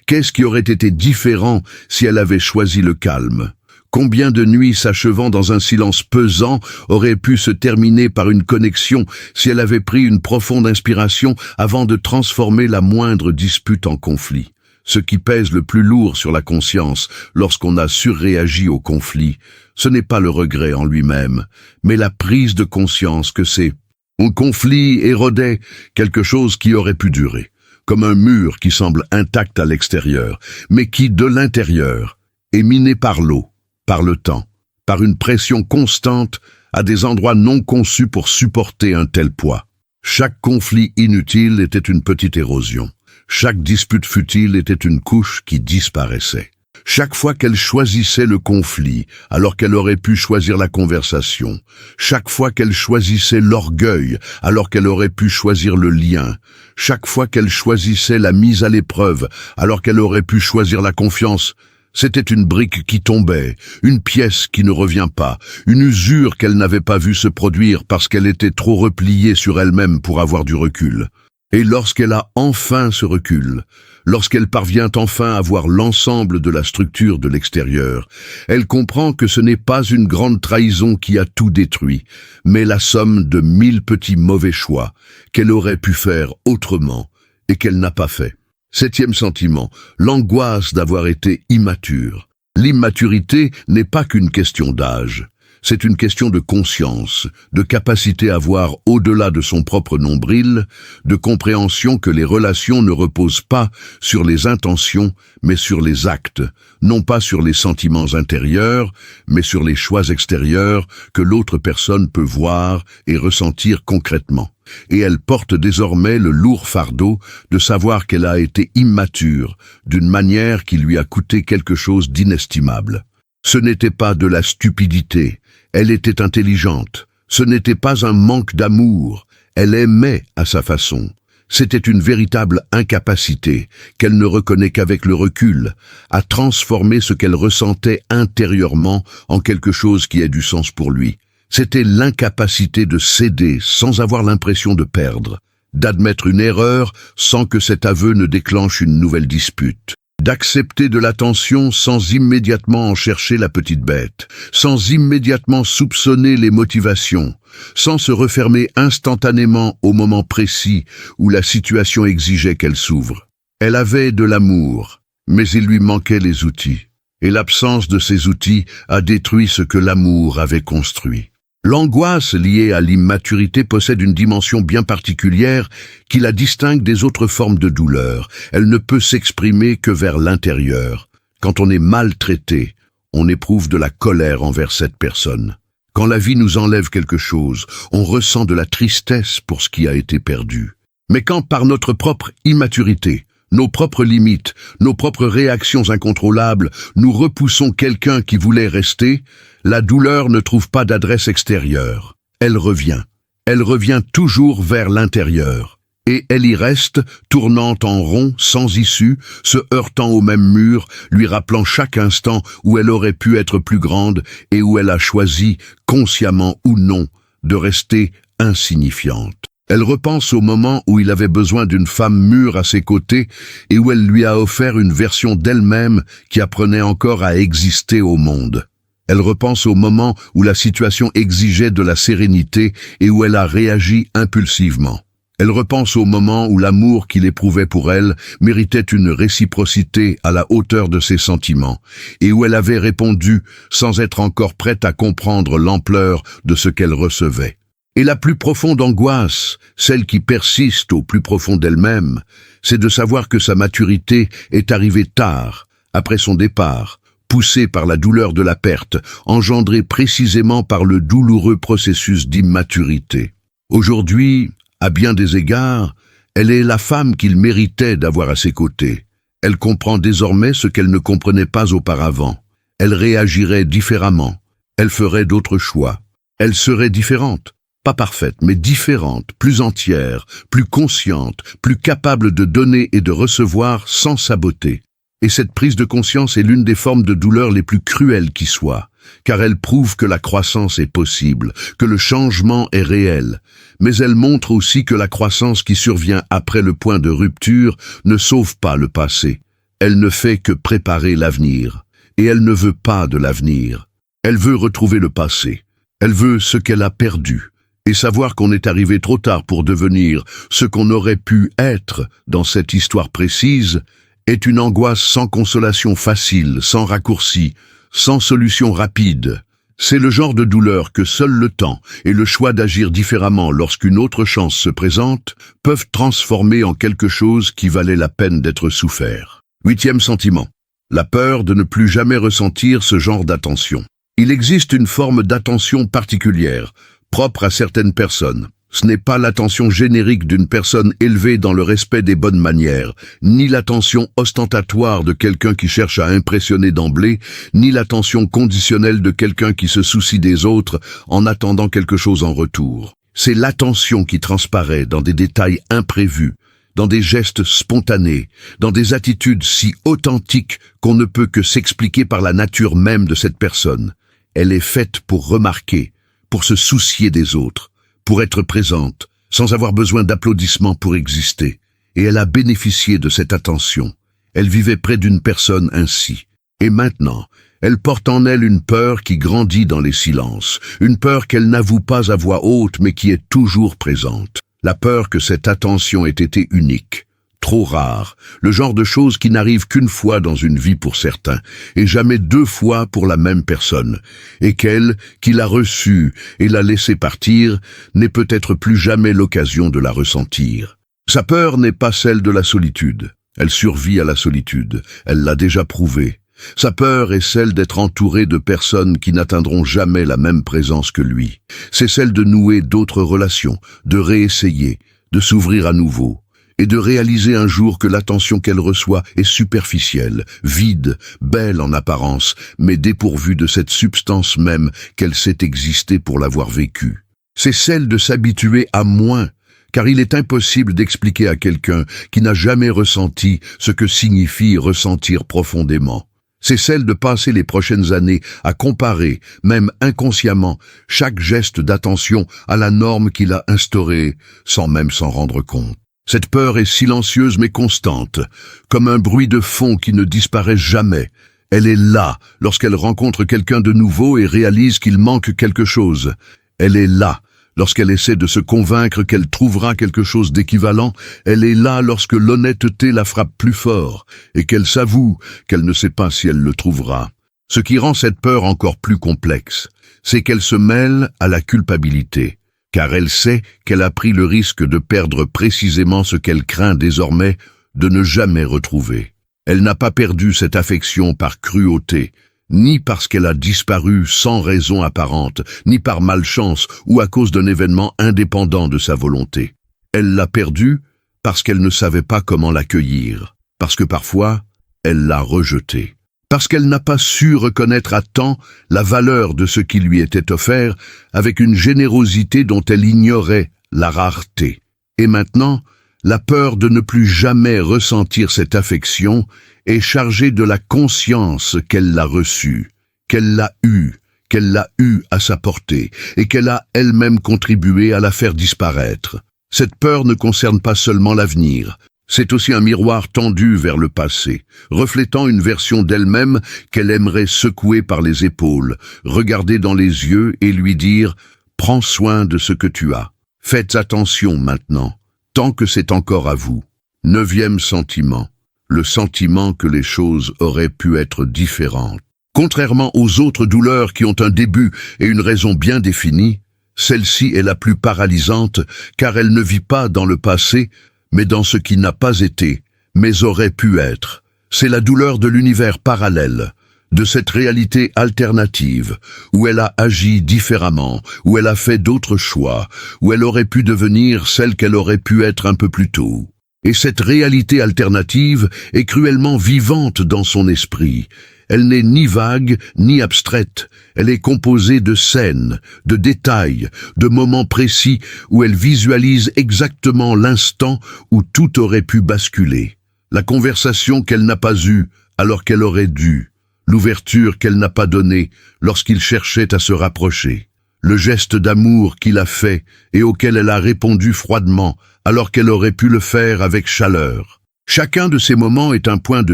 Qu'est-ce qui aurait été différent si elle avait choisi le calme ? Combien de nuits s'achevant dans un silence pesant auraient pu se terminer par une connexion si elle avait pris une profonde inspiration avant de transformer la moindre dispute en conflit ? Ce qui pèse le plus lourd sur la conscience lorsqu'on a surréagi au conflit, ce n'est pas le regret en lui-même, mais la prise de conscience que c'est un conflit érodait quelque chose qui aurait pu durer, comme un mur qui semble intact à l'extérieur, mais qui, de l'intérieur, est miné par l'eau, par le temps, par une pression constante à des endroits non conçus pour supporter un tel poids. Chaque conflit inutile était une petite érosion. Chaque dispute futile était une couche qui disparaissait. Chaque fois qu'elle choisissait le conflit, alors qu'elle aurait pu choisir la conversation, chaque fois qu'elle choisissait l'orgueil, alors qu'elle aurait pu choisir le lien, chaque fois qu'elle choisissait la mise à l'épreuve, alors qu'elle aurait pu choisir la confiance, c'était une brique qui tombait, une pièce qui ne revient pas, une usure qu'elle n'avait pas vue se produire parce qu'elle était trop repliée sur elle-même pour avoir du recul. Et lorsqu'elle a enfin ce recul, lorsqu'elle parvient enfin à voir l'ensemble de la structure de l'extérieur, elle comprend que ce n'est pas une grande trahison qui a tout détruit, mais la somme de 1000 petits mauvais choix qu'elle aurait pu faire autrement et qu'elle n'a pas fait. 7e sentiment, l'angoisse d'avoir été immature. L'immaturité n'est pas qu'une question d'âge. C'est une question de conscience, de capacité à voir au-delà de son propre nombril, de compréhension que les relations ne reposent pas sur les intentions, mais sur les actes, non pas sur les sentiments intérieurs, mais sur les choix extérieurs que l'autre personne peut voir et ressentir concrètement. Et elle porte désormais le lourd fardeau de savoir qu'elle a été immature, d'une manière qui lui a coûté quelque chose d'inestimable. Ce n'était pas de la stupidité, elle était intelligente. Ce n'était pas un manque d'amour, elle aimait à sa façon. C'était une véritable incapacité, qu'elle ne reconnaît qu'avec le recul, à transformer ce qu'elle ressentait intérieurement en quelque chose qui ait du sens pour lui. C'était l'incapacité de céder sans avoir l'impression de perdre, d'admettre une erreur sans que cet aveu ne déclenche une nouvelle dispute. D'accepter de l'attention sans immédiatement en chercher la petite bête, sans immédiatement soupçonner les motivations, sans se refermer instantanément au moment précis où la situation exigeait qu'elle s'ouvre. Elle avait de l'amour, mais il lui manquait les outils, et l'absence de ces outils a détruit ce que l'amour avait construit. L'angoisse liée à l'immaturité possède une dimension bien particulière qui la distingue des autres formes de douleur. Elle ne peut s'exprimer que vers l'intérieur. Quand on est maltraité, on éprouve de la colère envers cette personne. Quand la vie nous enlève quelque chose, on ressent de la tristesse pour ce qui a été perdu. Mais quand par notre propre immaturité, nos propres limites, nos propres réactions incontrôlables, nous repoussons quelqu'un qui voulait rester, la douleur ne trouve pas d'adresse extérieure. Elle revient. Elle revient toujours vers l'intérieur. Et elle y reste, tournant en rond, sans issue, se heurtant au même mur, lui rappelant chaque instant où elle aurait pu être plus grande et où elle a choisi, consciemment ou non, de rester insignifiante. Elle repense au moment où il avait besoin d'une femme mûre à ses côtés et où elle lui a offert une version d'elle-même qui apprenait encore à exister au monde. Elle repense au moment où la situation exigeait de la sérénité et où elle a réagi impulsivement. Elle repense au moment où l'amour qu'il éprouvait pour elle méritait une réciprocité à la hauteur de ses sentiments et où elle avait répondu sans être encore prête à comprendre l'ampleur de ce qu'elle recevait. Et la plus profonde angoisse, celle qui persiste au plus profond d'elle-même, c'est de savoir que sa maturité est arrivée tard, après son départ, poussée par la douleur de la perte, engendrée précisément par le douloureux processus d'immaturité. Aujourd'hui, à bien des égards, elle est la femme qu'il méritait d'avoir à ses côtés. Elle comprend désormais ce qu'elle ne comprenait pas auparavant. Elle réagirait différemment. Elle ferait d'autres choix. Elle serait différente. Pas parfaite, mais différente, plus entière, plus consciente, plus capable de donner et de recevoir sans saboter. Et cette prise de conscience est l'une des formes de douleur les plus cruelles qui soient, car elle prouve que la croissance est possible, que le changement est réel. Mais elle montre aussi que la croissance qui survient après le point de rupture ne sauve pas le passé. Elle ne fait que préparer l'avenir. Et elle ne veut pas de l'avenir. Elle veut retrouver le passé. Elle veut ce qu'elle a perdu. Et savoir qu'on est arrivé trop tard pour devenir ce qu'on aurait pu être dans cette histoire précise est une angoisse sans consolation facile, sans raccourci, sans solution rapide. C'est le genre de douleur que seul le temps et le choix d'agir différemment lorsqu'une autre chance se présente peuvent transformer en quelque chose qui valait la peine d'être souffert. 8e sentiment. La peur de ne plus jamais ressentir ce genre d'attention. Il existe une forme d'attention particulière, propre à certaines personnes. Ce n'est pas l'attention générique d'une personne élevée dans le respect des bonnes manières, ni l'attention ostentatoire de quelqu'un qui cherche à impressionner d'emblée, ni l'attention conditionnelle de quelqu'un qui se soucie des autres en attendant quelque chose en retour. C'est l'attention qui transparaît dans des détails imprévus, dans des gestes spontanés, dans des attitudes si authentiques qu'on ne peut que s'expliquer par la nature même de cette personne. Elle est faite pour remarquer, pour se soucier des autres, pour être présente, sans avoir besoin d'applaudissements pour exister. Et elle a bénéficié de cette attention. Elle vivait près d'une personne ainsi. Et maintenant, elle porte en elle une peur qui grandit dans les silences, une peur qu'elle n'avoue pas à voix haute mais qui est toujours présente. La peur que cette attention ait été unique, trop rare, le genre de choses qui n'arrivent qu'une fois dans une vie pour certains, et jamais 2 fois pour la même personne, et qu'elle, qui l'a reçue et l'a laissée partir, n'ait peut-être plus jamais l'occasion de la ressentir. Sa peur n'est pas celle de la solitude. Elle survit à la solitude, elle l'a déjà prouvé. Sa peur est celle d'être entouré de personnes qui n'atteindront jamais la même présence que lui. C'est celle de nouer d'autres relations, de réessayer, de s'ouvrir à nouveau, et de réaliser un jour que l'attention qu'elle reçoit est superficielle, vide, belle en apparence, mais dépourvue de cette substance même qu'elle sait exister pour l'avoir vécue. C'est celle de s'habituer à moins, car il est impossible d'expliquer à quelqu'un qui n'a jamais ressenti ce que signifie ressentir profondément. C'est celle de passer les prochaines années à comparer, même inconsciemment, chaque geste d'attention à la norme qu'il a instaurée, sans même s'en rendre compte. Cette peur est silencieuse mais constante, comme un bruit de fond qui ne disparaît jamais. Elle est là lorsqu'elle rencontre quelqu'un de nouveau et réalise qu'il manque quelque chose. Elle est là lorsqu'elle essaie de se convaincre qu'elle trouvera quelque chose d'équivalent. Elle est là lorsque l'honnêteté la frappe plus fort et qu'elle s'avoue qu'elle ne sait pas si elle le trouvera. Ce qui rend cette peur encore plus complexe, c'est qu'elle se mêle à la culpabilité, car elle sait qu'elle a pris le risque de perdre précisément ce qu'elle craint désormais de ne jamais retrouver. Elle n'a pas perdu cette affection par cruauté, ni parce qu'elle a disparu sans raison apparente, ni par malchance ou à cause d'un événement indépendant de sa volonté. Elle l'a perdue parce qu'elle ne savait pas comment l'accueillir, parce que parfois, elle l'a rejetée, parce qu'elle n'a pas su reconnaître à temps la valeur de ce qui lui était offert avec une générosité dont elle ignorait la rareté. Et maintenant, la peur de ne plus jamais ressentir cette affection est chargée de la conscience qu'elle l'a reçue, qu'elle l'a eue à sa portée, et qu'elle a elle-même contribué à la faire disparaître. Cette peur ne concerne pas seulement l'avenir, c'est aussi un miroir tendu vers le passé, reflétant une version d'elle-même qu'elle aimerait secouer par les épaules, regarder dans les yeux et lui dire « Prends soin de ce que tu as. Faites attention maintenant, tant que c'est encore à vous. » 9e sentiment, le sentiment que les choses auraient pu être différentes. Contrairement aux autres douleurs qui ont un début et une raison bien définie, celle-ci est la plus paralysante car elle ne vit pas dans le passé, mais dans ce qui n'a pas été, mais aurait pu être. C'est la douleur de l'univers parallèle, de cette réalité alternative, où elle a agi différemment, où elle a fait d'autres choix, où elle aurait pu devenir celle qu'elle aurait pu être un peu plus tôt. Et cette réalité alternative est cruellement vivante dans son esprit. Elle n'est ni vague, ni abstraite. Elle est composée de scènes, de détails, de moments précis où elle visualise exactement l'instant où tout aurait pu basculer. La conversation qu'elle n'a pas eue alors qu'elle aurait dû. L'ouverture qu'elle n'a pas donnée lorsqu'il cherchait à se rapprocher. Le geste d'amour qu'il a fait et auquel elle a répondu froidement alors qu'elle aurait pu le faire avec chaleur. Chacun de ces moments est un point de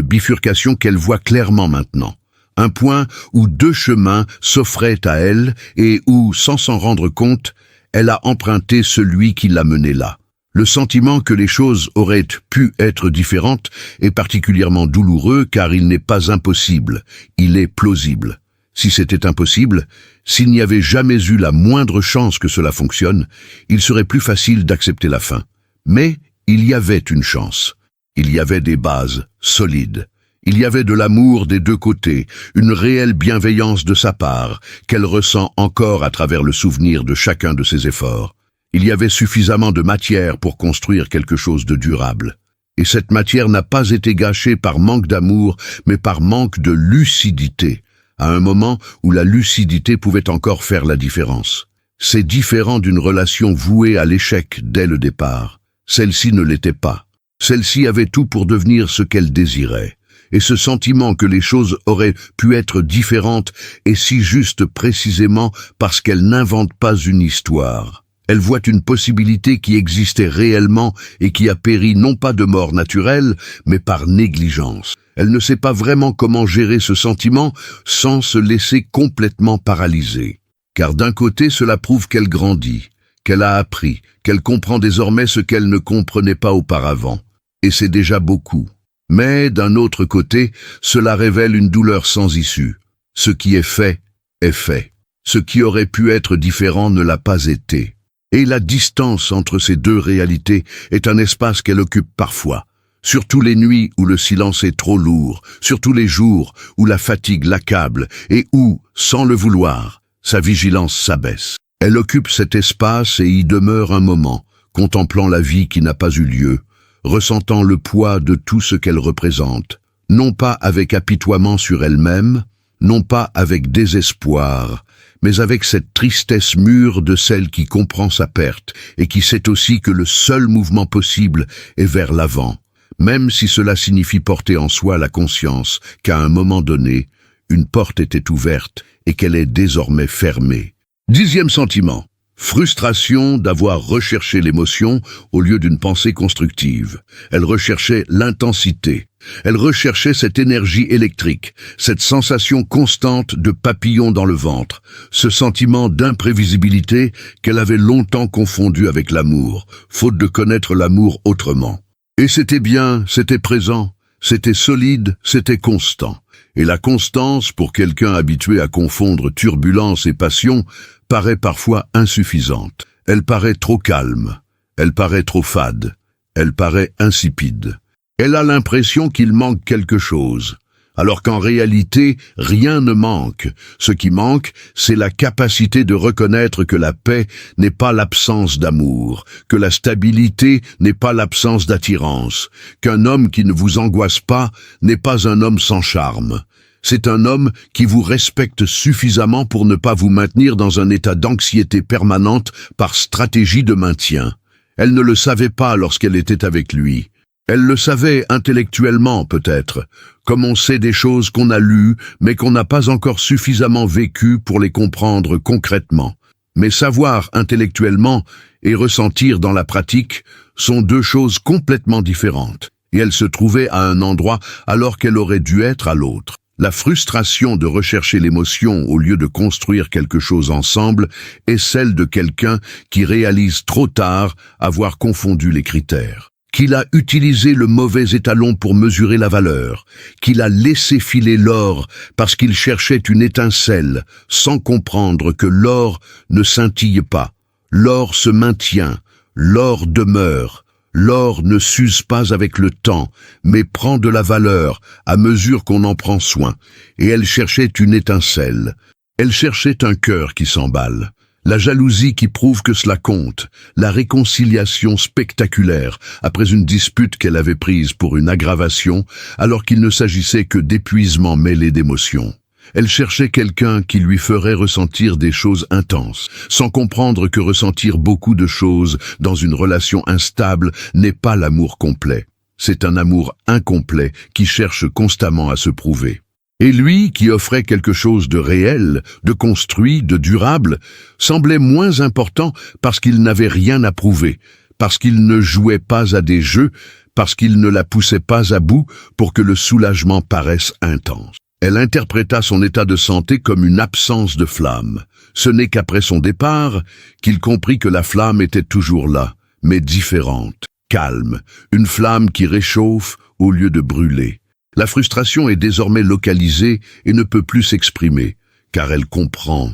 bifurcation qu'elle voit clairement maintenant. Un point où deux chemins s'offraient à elle et où, sans s'en rendre compte, elle a emprunté celui qui l'a menée là. Le sentiment que les choses auraient pu être différentes est particulièrement douloureux car il n'est pas impossible, il est plausible. Si c'était impossible, s'il n'y avait jamais eu la moindre chance que cela fonctionne, il serait plus facile d'accepter la fin. Mais il y avait une chance. Il y avait des bases solides. Il y avait de l'amour des deux côtés, une réelle bienveillance de sa part, qu'elle ressent encore à travers le souvenir de chacun de ses efforts. Il y avait suffisamment de matière pour construire quelque chose de durable. Et cette matière n'a pas été gâchée par manque d'amour, mais par manque de lucidité, à un moment où la lucidité pouvait encore faire la différence. C'est différent d'une relation vouée à l'échec dès le départ. Celle-ci ne l'était pas. Celle-ci avait tout pour devenir ce qu'elle désirait. Et ce sentiment que les choses auraient pu être différentes est si juste précisément parce qu'elle n'invente pas une histoire. Elle voit une possibilité qui existait réellement et qui a péri non pas de mort naturelle, mais par négligence. Elle ne sait pas vraiment comment gérer ce sentiment sans se laisser complètement paralyser. Car d'un côté, cela prouve qu'elle grandit, qu'elle a appris, qu'elle comprend désormais ce qu'elle ne comprenait pas auparavant. Et c'est déjà beaucoup. Mais d'un autre côté, cela révèle une douleur sans issue. Ce qui est fait, est fait. Ce qui aurait pu être différent ne l'a pas été. Et la distance entre ces deux réalités est un espace qu'elle occupe parfois. Surtout les nuits où le silence est trop lourd, surtout les jours où la fatigue l'accable et où, sans le vouloir, sa vigilance s'abaisse. Elle occupe cet espace et y demeure un moment, contemplant la vie qui n'a pas eu lieu, ressentant le poids de tout ce qu'elle représente, non pas avec apitoiement sur elle-même, non pas avec désespoir, mais avec cette tristesse mûre de celle qui comprend sa perte et qui sait aussi que le seul mouvement possible est vers l'avant, même si cela signifie porter en soi la conscience qu'à un moment donné, une porte était ouverte et qu'elle est désormais fermée. 10e sentiment. Frustration d'avoir recherché l'émotion au lieu d'une pensée constructive. Elle recherchait l'intensité. Elle recherchait cette énergie électrique, cette sensation constante de papillon dans le ventre, ce sentiment d'imprévisibilité qu'elle avait longtemps confondu avec l'amour, faute de connaître l'amour autrement. Et c'était bien, c'était présent, c'était solide, c'était constant. Et la constance, pour quelqu'un habitué à confondre turbulence et passion, paraît parfois insuffisante. Elle paraît trop calme, elle paraît trop fade, elle paraît insipide. Elle a l'impression qu'il manque quelque chose, alors qu'en réalité, rien ne manque. Ce qui manque, c'est la capacité de reconnaître que la paix n'est pas l'absence d'amour, que la stabilité n'est pas l'absence d'attirance, qu'un homme qui ne vous angoisse pas n'est pas un homme sans charme. C'est un homme qui vous respecte suffisamment pour ne pas vous maintenir dans un état d'anxiété permanente par stratégie de maintien. Elle ne le savait pas lorsqu'elle était avec lui. Elle le savait intellectuellement peut-être, comme on sait des choses qu'on a lues, mais qu'on n'a pas encore suffisamment vécues pour les comprendre concrètement. Mais savoir intellectuellement et ressentir dans la pratique sont deux choses complètement différentes. Et elle se trouvait à un endroit alors qu'elle aurait dû être à l'autre. La frustration de rechercher l'émotion au lieu de construire quelque chose ensemble est celle de quelqu'un qui réalise trop tard avoir confondu les critères, qu'il a utilisé le mauvais étalon pour mesurer la valeur, qu'il a laissé filer l'or parce qu'il cherchait une étincelle, sans comprendre que l'or ne scintille pas, l'or se maintient, l'or demeure. L'or ne s'use pas avec le temps, mais prend de la valeur à mesure qu'on en prend soin. Et elle cherchait une étincelle. Elle cherchait un cœur qui s'emballe. La jalousie qui prouve que cela compte. La réconciliation spectaculaire après une dispute qu'elle avait prise pour une aggravation, alors qu'il ne s'agissait que d'épuisement mêlé d'émotions. Elle cherchait quelqu'un qui lui ferait ressentir des choses intenses, sans comprendre que ressentir beaucoup de choses dans une relation instable n'est pas l'amour complet. C'est un amour incomplet qui cherche constamment à se prouver. Et lui, qui offrait quelque chose de réel, de construit, de durable, semblait moins important parce qu'il n'avait rien à prouver, parce qu'il ne jouait pas à des jeux, parce qu'il ne la poussait pas à bout pour que le soulagement paraisse intense. Elle interpréta son état de santé comme une absence de flamme. Ce n'est qu'après son départ qu'il comprit que la flamme était toujours là, mais différente, calme, une flamme qui réchauffe au lieu de brûler. La frustration est désormais localisée et ne peut plus s'exprimer, car elle comprend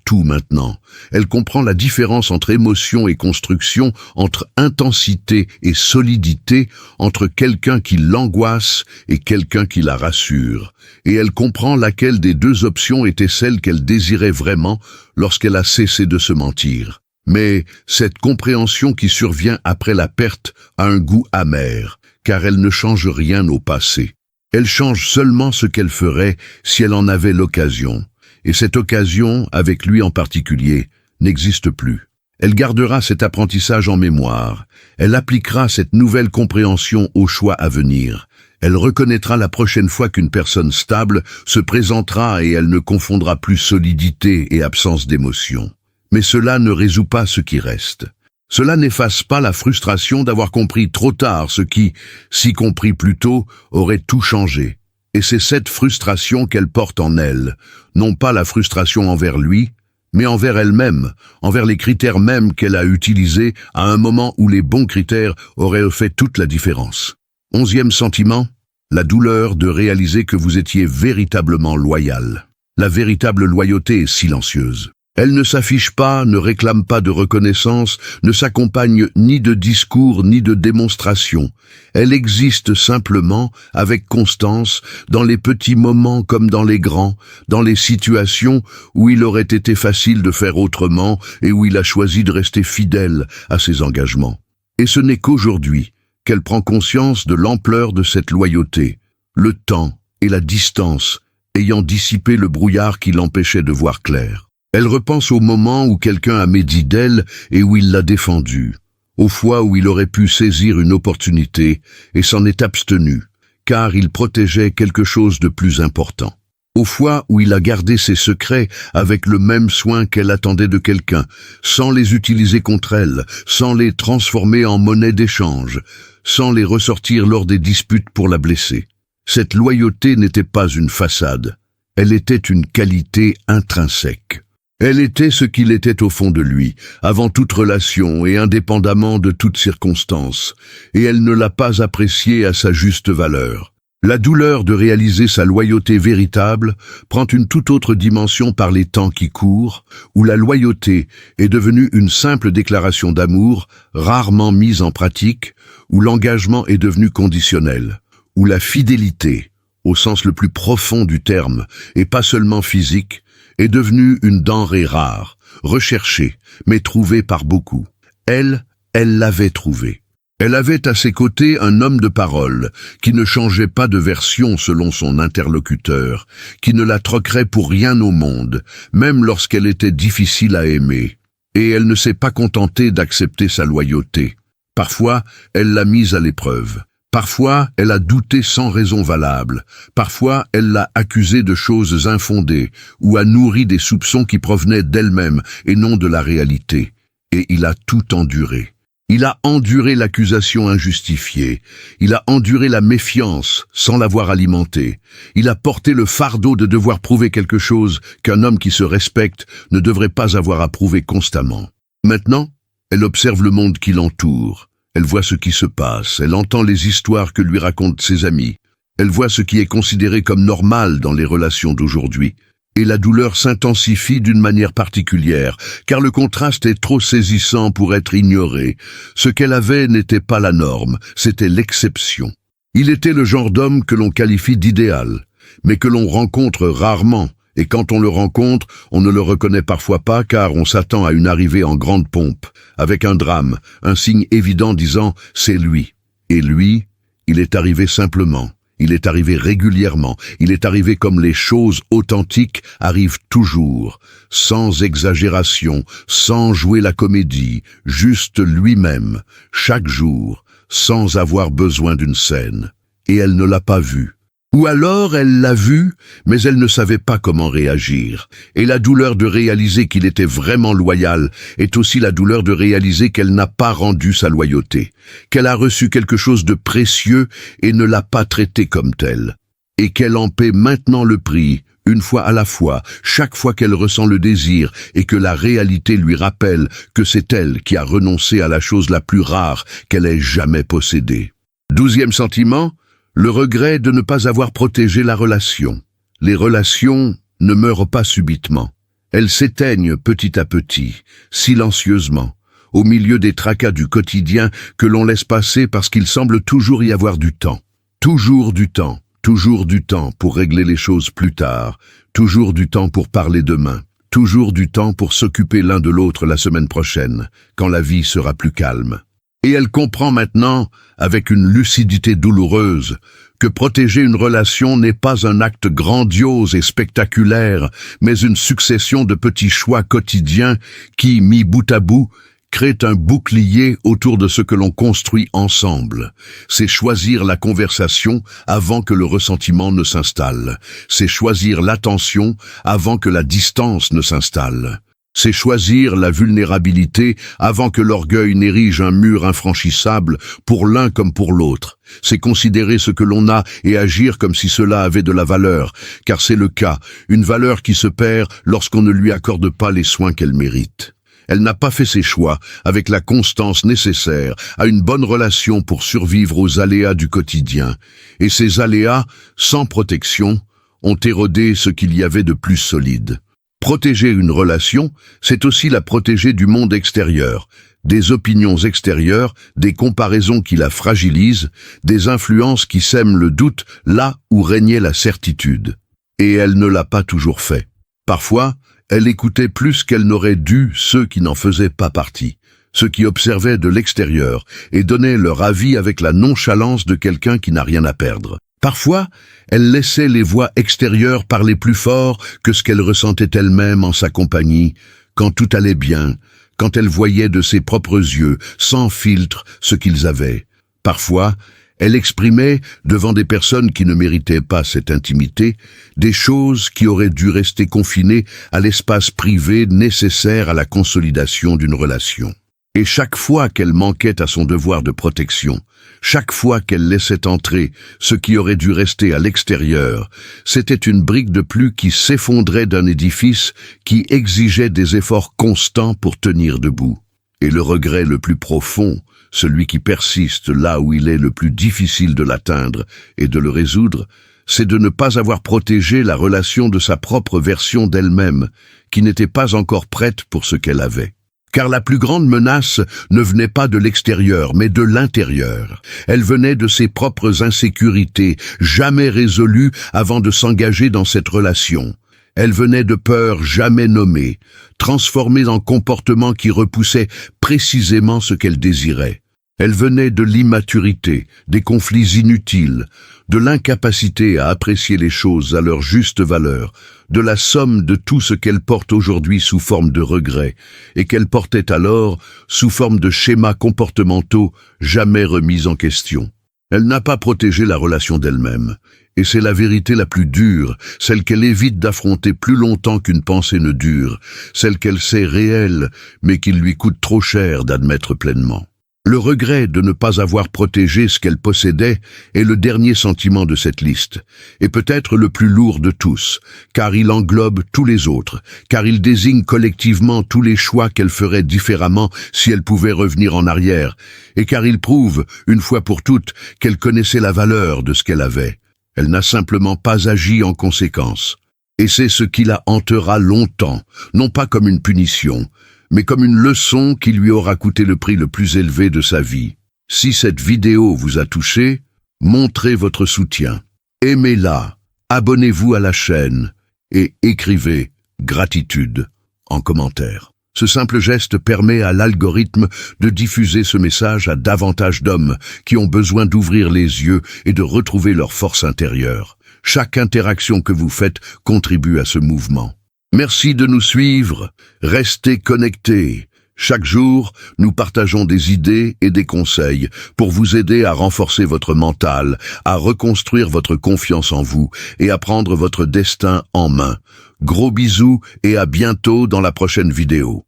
tout maintenant. Elle comprend la différence entre émotion et construction, entre intensité et solidité, entre quelqu'un qui l'angoisse et quelqu'un qui la rassure. Et elle comprend laquelle des deux options était celle qu'elle désirait vraiment lorsqu'elle a cessé de se mentir. Mais cette compréhension qui survient après la perte a un goût amer, car elle ne change rien au passé. Elle change seulement ce qu'elle ferait si elle en avait l'occasion. Et cette occasion, avec lui en particulier, n'existe plus. Elle gardera cet apprentissage en mémoire. Elle appliquera cette nouvelle compréhension aux choix à venir. Elle reconnaîtra la prochaine fois qu'une personne stable se présentera et elle ne confondra plus solidité et absence d'émotion. Mais cela ne résout pas ce qui reste. Cela n'efface pas la frustration d'avoir compris trop tard ce qui, si compris plus tôt, aurait tout changé. Et c'est cette frustration qu'elle porte en elle, non pas la frustration envers lui, mais envers elle-même, envers les critères mêmes qu'elle a utilisés à un moment où les bons critères auraient fait toute la différence. 11e sentiment, la douleur de réaliser que vous étiez véritablement loyal. La véritable loyauté est silencieuse. Elle ne s'affiche pas, ne réclame pas de reconnaissance, ne s'accompagne ni de discours ni de démonstration. Elle existe simplement, avec constance, dans les petits moments comme dans les grands, dans les situations où il aurait été facile de faire autrement et où il a choisi de rester fidèle à ses engagements. Et ce n'est qu'aujourd'hui qu'elle prend conscience de l'ampleur de cette loyauté, le temps et la distance ayant dissipé le brouillard qui l'empêchait de voir clair. Elle repense au moment où quelqu'un a médit d'elle et où il l'a défendue, aux fois où il aurait pu saisir une opportunité et s'en est abstenu, car il protégeait quelque chose de plus important. Aux fois où il a gardé ses secrets avec le même soin qu'elle attendait de quelqu'un, sans les utiliser contre elle, sans les transformer en monnaie d'échange, sans les ressortir lors des disputes pour la blesser. Cette loyauté n'était pas une façade, elle était une qualité intrinsèque. Elle était ce qu'il était au fond de lui, avant toute relation et indépendamment de toute circonstance, et elle ne l'a pas apprécié à sa juste valeur. La douleur de réaliser sa loyauté véritable prend une toute autre dimension par les temps qui courent, où la loyauté est devenue une simple déclaration d'amour, rarement mise en pratique, où l'engagement est devenu conditionnel, où la fidélité, au sens le plus profond du terme, et pas seulement physique, est devenue une denrée rare, recherchée, mais trouvée par beaucoup. Elle l'avait trouvée. Elle avait à ses côtés un homme de parole, qui ne changeait pas de version selon son interlocuteur, qui ne la troquerait pour rien au monde, même lorsqu'elle était difficile à aimer. Et elle ne s'est pas contentée d'accepter sa loyauté. Parfois, elle l'a mise à l'épreuve. Parfois, elle a douté sans raison valable. Parfois, elle l'a accusé de choses infondées, ou a nourri des soupçons qui provenaient d'elle-même et non de la réalité. Et il a tout enduré. Il a enduré l'accusation injustifiée. Il a enduré la méfiance sans l'avoir alimentée. Il a porté le fardeau de devoir prouver quelque chose qu'un homme qui se respecte ne devrait pas avoir à prouver constamment. Maintenant, elle observe le monde qui l'entoure. Elle voit ce qui se passe. Elle entend les histoires que lui racontent ses amis. Elle voit ce qui est considéré comme normal dans les relations d'aujourd'hui. Et la douleur s'intensifie d'une manière particulière, car le contraste est trop saisissant pour être ignoré. Ce qu'elle avait n'était pas la norme, c'était l'exception. Il était le genre d'homme que l'on qualifie d'idéal, mais que l'on rencontre rarement, et quand on le rencontre, on ne le reconnaît parfois pas car on s'attend à une arrivée en grande pompe, avec un drame, un signe évident disant « c'est lui ». Et lui, il est arrivé simplement. Il est arrivé régulièrement, il est arrivé comme les choses authentiques arrivent toujours, sans exagération, sans jouer la comédie, juste lui-même, chaque jour, sans avoir besoin d'une scène. Et elle ne l'a pas vu. Ou alors elle l'a vu, mais elle ne savait pas comment réagir. Et la douleur de réaliser qu'il était vraiment loyal est aussi la douleur de réaliser qu'elle n'a pas rendu sa loyauté, qu'elle a reçu quelque chose de précieux et ne l'a pas traité comme tel, et qu'elle en paie maintenant le prix, une fois à la fois, chaque fois qu'elle ressent le désir et que la réalité lui rappelle que c'est elle qui a renoncé à la chose la plus rare qu'elle ait jamais possédée. 12e sentiment, le regret de ne pas avoir protégé la relation. Les relations ne meurent pas subitement. Elles s'éteignent petit à petit, silencieusement, au milieu des tracas du quotidien que l'on laisse passer parce qu'il semble toujours y avoir du temps. Toujours du temps, toujours du temps pour régler les choses plus tard, toujours du temps pour parler demain, toujours du temps pour s'occuper l'un de l'autre la semaine prochaine, quand la vie sera plus calme. Et elle comprend maintenant, avec une lucidité douloureuse, que protéger une relation n'est pas un acte grandiose et spectaculaire, mais une succession de petits choix quotidiens qui, mis bout à bout, créent un bouclier autour de ce que l'on construit ensemble. C'est choisir la conversation avant que le ressentiment ne s'installe. C'est choisir l'attention avant que la distance ne s'installe. C'est choisir la vulnérabilité avant que l'orgueil n'érige un mur infranchissable pour l'un comme pour l'autre. C'est considérer ce que l'on a et agir comme si cela avait de la valeur, car c'est le cas, une valeur qui se perd lorsqu'on ne lui accorde pas les soins qu'elle mérite. Elle n'a pas fait ses choix avec la constance nécessaire à une bonne relation pour survivre aux aléas du quotidien. Et ces aléas, sans protection, ont érodé ce qu'il y avait de plus solide. Protéger une relation, c'est aussi la protéger du monde extérieur, des opinions extérieures, des comparaisons qui la fragilisent, des influences qui sèment le doute là où régnait la certitude. Et elle ne l'a pas toujours fait. Parfois, elle écoutait plus qu'elle n'aurait dû ceux qui n'en faisaient pas partie, ceux qui observaient de l'extérieur et donnaient leur avis avec la nonchalance de quelqu'un qui n'a rien à perdre. Parfois, elle laissait les voix extérieures parler plus fort que ce qu'elle ressentait elle-même en sa compagnie, quand tout allait bien, quand elle voyait de ses propres yeux, sans filtre, ce qu'ils avaient. Parfois, elle exprimait, devant des personnes qui ne méritaient pas cette intimité, des choses qui auraient dû rester confinées à l'espace privé nécessaire à la consolidation d'une relation. Et chaque fois qu'elle manquait à son devoir de protection, chaque fois qu'elle laissait entrer ce qui aurait dû rester à l'extérieur, c'était une brique de plus qui s'effondrait d'un édifice qui exigeait des efforts constants pour tenir debout. Et le regret le plus profond, celui qui persiste là où il est le plus difficile de l'atteindre et de le résoudre, c'est de ne pas avoir protégé la relation de sa propre version d'elle-même, qui n'était pas encore prête pour ce qu'elle avait. Car la plus grande menace ne venait pas de l'extérieur, mais de l'intérieur. Elle venait de ses propres insécurités, jamais résolues avant de s'engager dans cette relation. Elle venait de peurs jamais nommées, transformées en comportements qui repoussaient précisément ce qu'elle désirait. Elle venait de l'immaturité, des conflits inutiles, de l'incapacité à apprécier les choses à leur juste valeur, de la somme de tout ce qu'elle porte aujourd'hui sous forme de regrets, et qu'elle portait alors sous forme de schémas comportementaux jamais remis en question. Elle n'a pas protégé la relation d'elle-même, et c'est la vérité la plus dure, celle qu'elle évite d'affronter plus longtemps qu'une pensée ne dure, celle qu'elle sait réelle, mais qu'il lui coûte trop cher d'admettre pleinement. Le regret de ne pas avoir protégé ce qu'elle possédait est le dernier sentiment de cette liste, et peut-être le plus lourd de tous, car il englobe tous les autres, car il désigne collectivement tous les choix qu'elle ferait différemment si elle pouvait revenir en arrière, et car il prouve, une fois pour toutes, qu'elle connaissait la valeur de ce qu'elle avait. Elle n'a simplement pas agi en conséquence. Et c'est ce qui la hantera longtemps, non pas comme une punition, mais comme une leçon qui lui aura coûté le prix le plus élevé de sa vie. Si cette vidéo vous a touché, montrez votre soutien. Aimez-la, abonnez-vous à la chaîne et écrivez « gratitude » en commentaire. Ce simple geste permet à l'algorithme de diffuser ce message à davantage d'hommes qui ont besoin d'ouvrir les yeux et de retrouver leur force intérieure. Chaque interaction que vous faites contribue à ce mouvement. Merci de nous suivre, restez connectés. Chaque jour, nous partageons des idées et des conseils pour vous aider à renforcer votre mental, à reconstruire votre confiance en vous et à prendre votre destin en main. Gros bisous et à bientôt dans la prochaine vidéo.